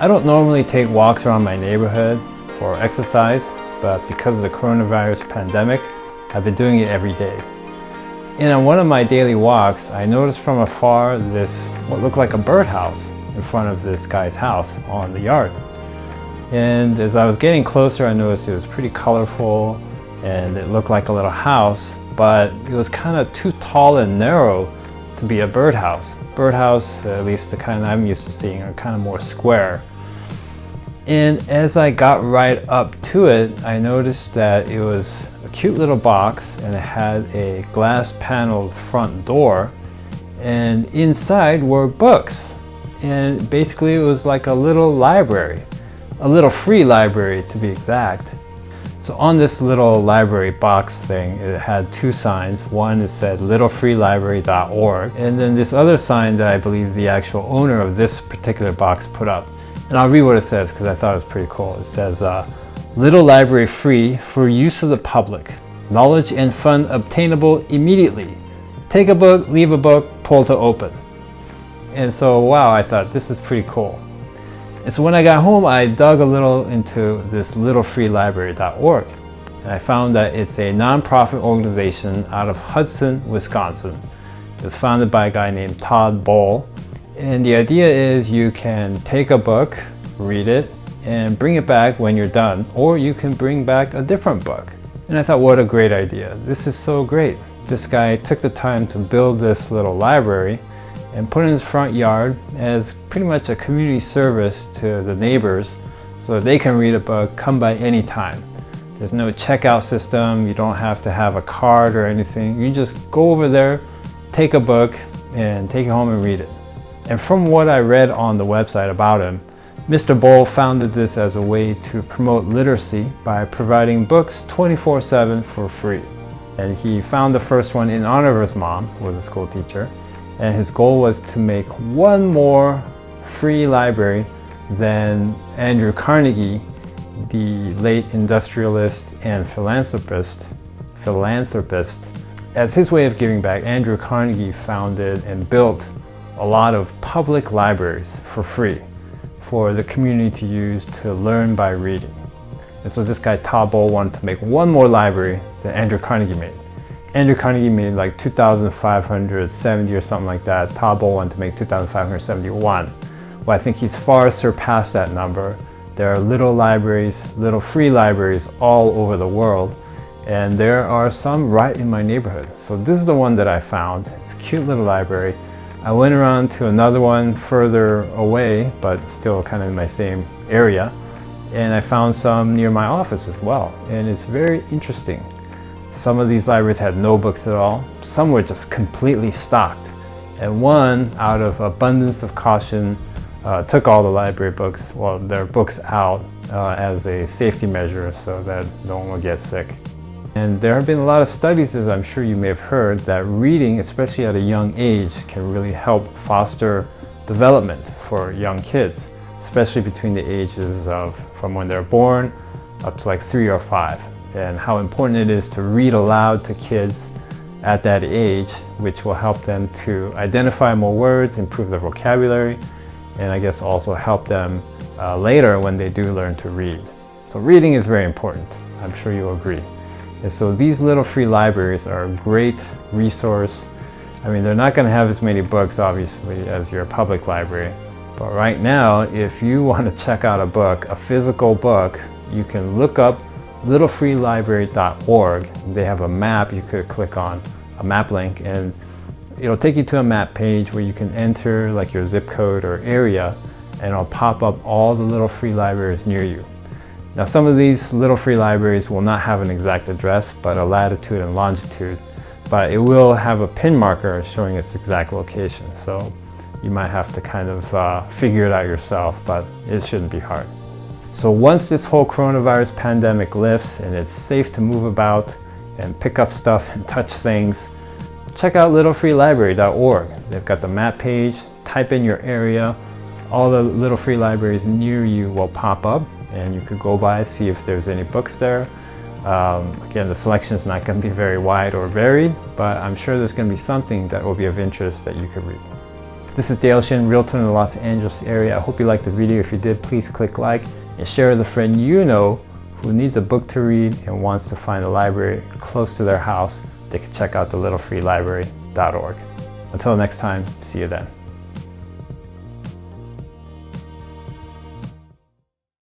I don't normally take walks around my neighborhood for exercise, but because of the coronavirus pandemic, I've been doing it every day. And on one of my daily walks, I noticed from afar this, what looked like a birdhouse in front of this guy's house on the yard. And as I was getting closer, I noticed it was pretty colorful and it looked like a little house, but it was kind of too tall and narrow to be a birdhouse. Birdhouse, at least the kind I'm used to seeing, are kind of more square. And as I got right up to it, I noticed that it was a cute little box and it had a glass paneled front door, and inside were books. And basically it was like a little library, a little free library to be exact. So on this little library box thing, it had two signs. One, it said littlefreelibrary.org, and then this other sign that I believe the actual owner of this particular box put up. And I'll read what it says because I thought it was pretty cool. It says, little library free for use of the public. Knowledge and fun obtainable immediately. Take a book, leave a book, pull to open. And so, wow, I thought this is pretty cool. And so when I got home, I dug a little into this littlefreelibrary.org. And I found that it's a nonprofit organization out of Hudson, Wisconsin. It was founded by a guy named Todd Bohl. And the idea is you can take a book, read it, and bring it back when you're done, or you can bring back a different book. And I thought, what a great idea. This is so great. This guy took the time to build this little library and put it in his front yard as pretty much a community service to the neighbors so that they can read a book, come by any time. There's no checkout system, you don't have to have a card or anything. You just go over there, take a book, and take it home and read it. And from what I read on the website about him, Mr. Bohl founded this as a way to promote literacy by providing books 24/7 for free. And he found the first one in honor of his mom, who was a school teacher. And his goal was to make one more free library than Andrew Carnegie, the late industrialist and philanthropist. As his way of giving back, Andrew Carnegie founded and built a lot of public libraries for free for the community to use to learn by reading. And so this guy Todd Bohl wanted to make one more library that Andrew Carnegie made. Andrew Carnegie made like 2,570 or something like that. Todd Bohl wanted to make 2,571. Well, I think he's far surpassed that number. There are little libraries, little free libraries all over the world, and there are some right in my neighborhood. So this is the one that I found. It's a cute little library. I went around to another one further away, but still kind of in my same area, and I found some near my office as well, and it's very interesting. Some of these libraries had no books at all. Some were just completely stocked. And one, out of abundance of caution, took all the library books, well, their books out as a safety measure so that no one would get sick. And there have been a lot of studies, as I'm sure you may have heard, that reading, especially at a young age, can really help foster development for young kids, especially between the ages of from when they're born up to like 3 or 5. And how important it is to read aloud to kids at that age, which will help them to identify more words, improve their vocabulary, and I guess also help them later when they do learn to read. So reading is very important. I'm sure you'll agree. And so these little free libraries are a great resource. I mean, they're not going to have as many books, obviously, as your public library. But right now, if you want to check out a book, a physical book, you can look up littlefreelibrary.org. They have a map you could click on, a map link, and it'll take you to a map page where you can enter like your zip code or area, and it'll pop up all the little free libraries near you. Now, some of these little free libraries will not have an exact address, but a latitude and longitude, but it will have a pin marker showing its exact location. So you might have to kind of figure it out yourself, but it shouldn't be hard. So once this whole coronavirus pandemic lifts and it's safe to move about and pick up stuff and touch things, check out littlefreelibrary.org. They've got the map page, type in your area, all the little free libraries near you will pop up, and you could go by, see if there's any books there. Again, the selection is not going to be very wide or varied, but I'm sure there's going to be something that will be of interest that you could read. This is Dale Shin, realtor in the Los Angeles area. I hope you liked the video. If you did, please click like and share with a friend you know who needs a book to read and wants to find a library close to their house. They can check out the littlefreelibrary.org. Until next time, see you then.